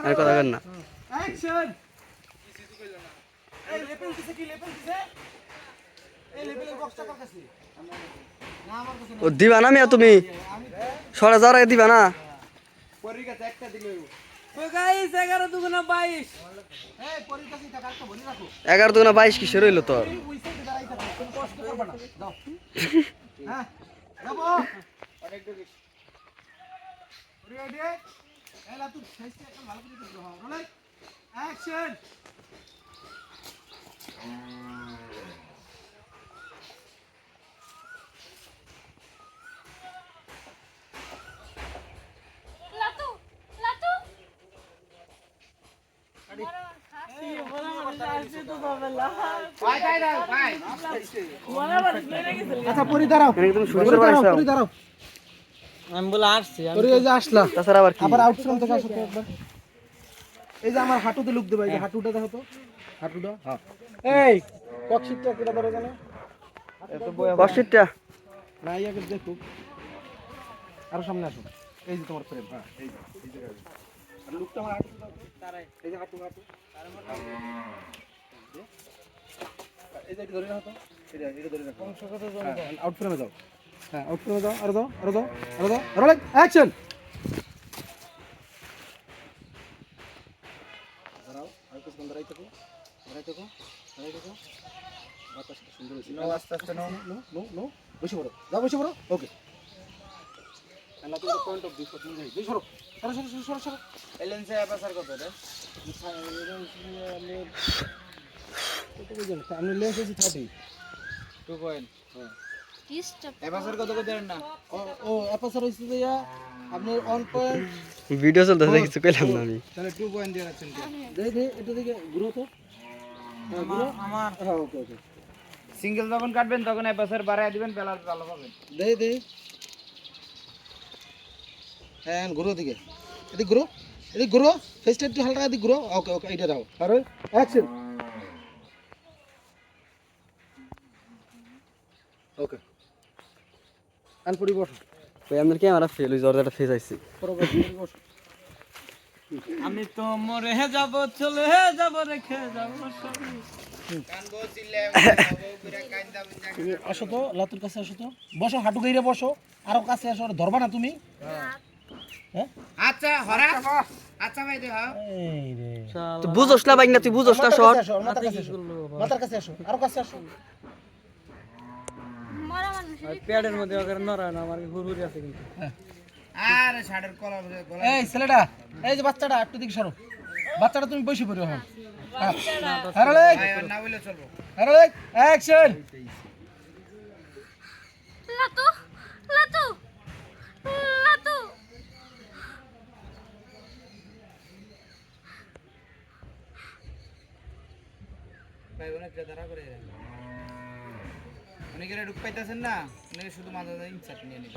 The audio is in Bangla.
আর কথা কর না অ্যাকশন এই লেপেল দিছে কি লেপেল দিছে এই লেপেলের বক্সটা কার কাছে না আমার কাছে না ও দিবা না মিয়া তুমি সরে যাওয়ার আগে দিবা না পরীর কাছে একটা দিলে তো গাইস 11 দুগুণা 22 এই পরীর কাছে টাকা একটা ভরি রাখো 11 দুগুণা 22 কিসের হইলো তোর ওই সাইডে দাঁড়াই থাকো তুমি কষ্ট করবে না দাও হ্যাঁ যাবো অনেক দূর রেডি এলা তুই সাইজটা একটা ভালো করে দিও রোলাই অ্যাকশন লাতু লাতু আচ্ছা পরি দাঁড়াও তুমি শুরু করে বাড়াইছো পরি দাঁড়াও আমি বলে আসছি পরি এই যে আসলা তাছাড়া আবার কি আবার আউটফ্রম থেকে আসো তো একবার এই যে আমার হাঁটুতে লুক দেবা এই যে হাঁটুটা দেখো তো হাঁটুটা হ্যাঁ এই কক্সিটটা কিটা ধরে জানো কষ্টিটা না ইয়াকে দেখো আরো সামনে আসো এই যে তোমার ফ্রেম হ্যাঁ এই যে আর লুকটা আমার হাঁটু তারাই এই যে হাঁটু এই যে ধরে রাখো এটা ধরে রাখো অংশ কত জন আউট ফ্রেমে যাও হ্যাঁ আউট ফ্রেমে যাও আরো দাও রোল অ্যাকশন দাঁড়াও আর কিছু দাঁড়াই থাকো বাতাসটা সুন্দর হয়েছে আস্তে আস্তে নো বসে পড়ো যাও বসে পড়ো ওকে এলা তো পয়েন্ট অফ ভিউ তুমি যাই সরো এলেন্সে অ্যাপাসার কত রে কত বুঝেন আমি লেন্স আছে 30 2 পয়েন্ট হ্যাঁ অ্যাপাসার কত দেন না ও অ্যাপাসার হইছে দিয়া আপনি 1 পয়েন্ট ভিডিও চলতেছে কিছু কইলাম না আমি তাহলে 2 পয়েন্ট দিয়ে রাখছেন দে এটা দিকে গ্রো তো আমার হ্যাঁ ওকে সিঙ্গেল যখন কাটবেন তখন অ্যাপাসার বাড়ায় দিবেন ব্যালেন্স ভালো পাবেন দে হ্যাঁ ঘুরো দিকে এদিকে ঘুরো ফেসটা একটু হালকা দিকে ঘুরো ওকে এটা দাও আর অ্যাকশন ওকে আনপড়ি বসো ওই আমাদের ক্যামেরা ফেল হই জর্দাটা ফেস আইছে বসো আমি তো মরে যাব চলে যাব রেখে যাব সবই গান বলছিলে পুরা কান্দা তুমি আসো তো লাতুর কাছে আসো তো বসো হাঁটু গাইরে বসো আরো কাছে আসো আর ধরবা না তুমি হ্যাঁ আচ্ছা হরা আচ্ছা ভাই দেখ এই রে তুই বুঝছস না বাইক না তুই বুঝছস না শর্ট মাথার কাছে আসো আরো কাছে আসো মরা মানুষ প্যাডের মধ্যে ওকে নড়ায় না আমার ঘুরঘুরি আছে কিন্তু আরে শাড়ির কলার গলা এই ছেলেটা এই যে বাচ্চাটা একটু দিকে সরো বাচ্চাটা তুমি বসে পড়ো এখন আরে না বলে চলবো অ্যাকশন লাতু লাতু লাতু ভাই অনেক দাঁড়া করে অনেকের ঢুক পাইতেছেন না অনেকে শুধু মাথা ইনসার্ট নিয়ে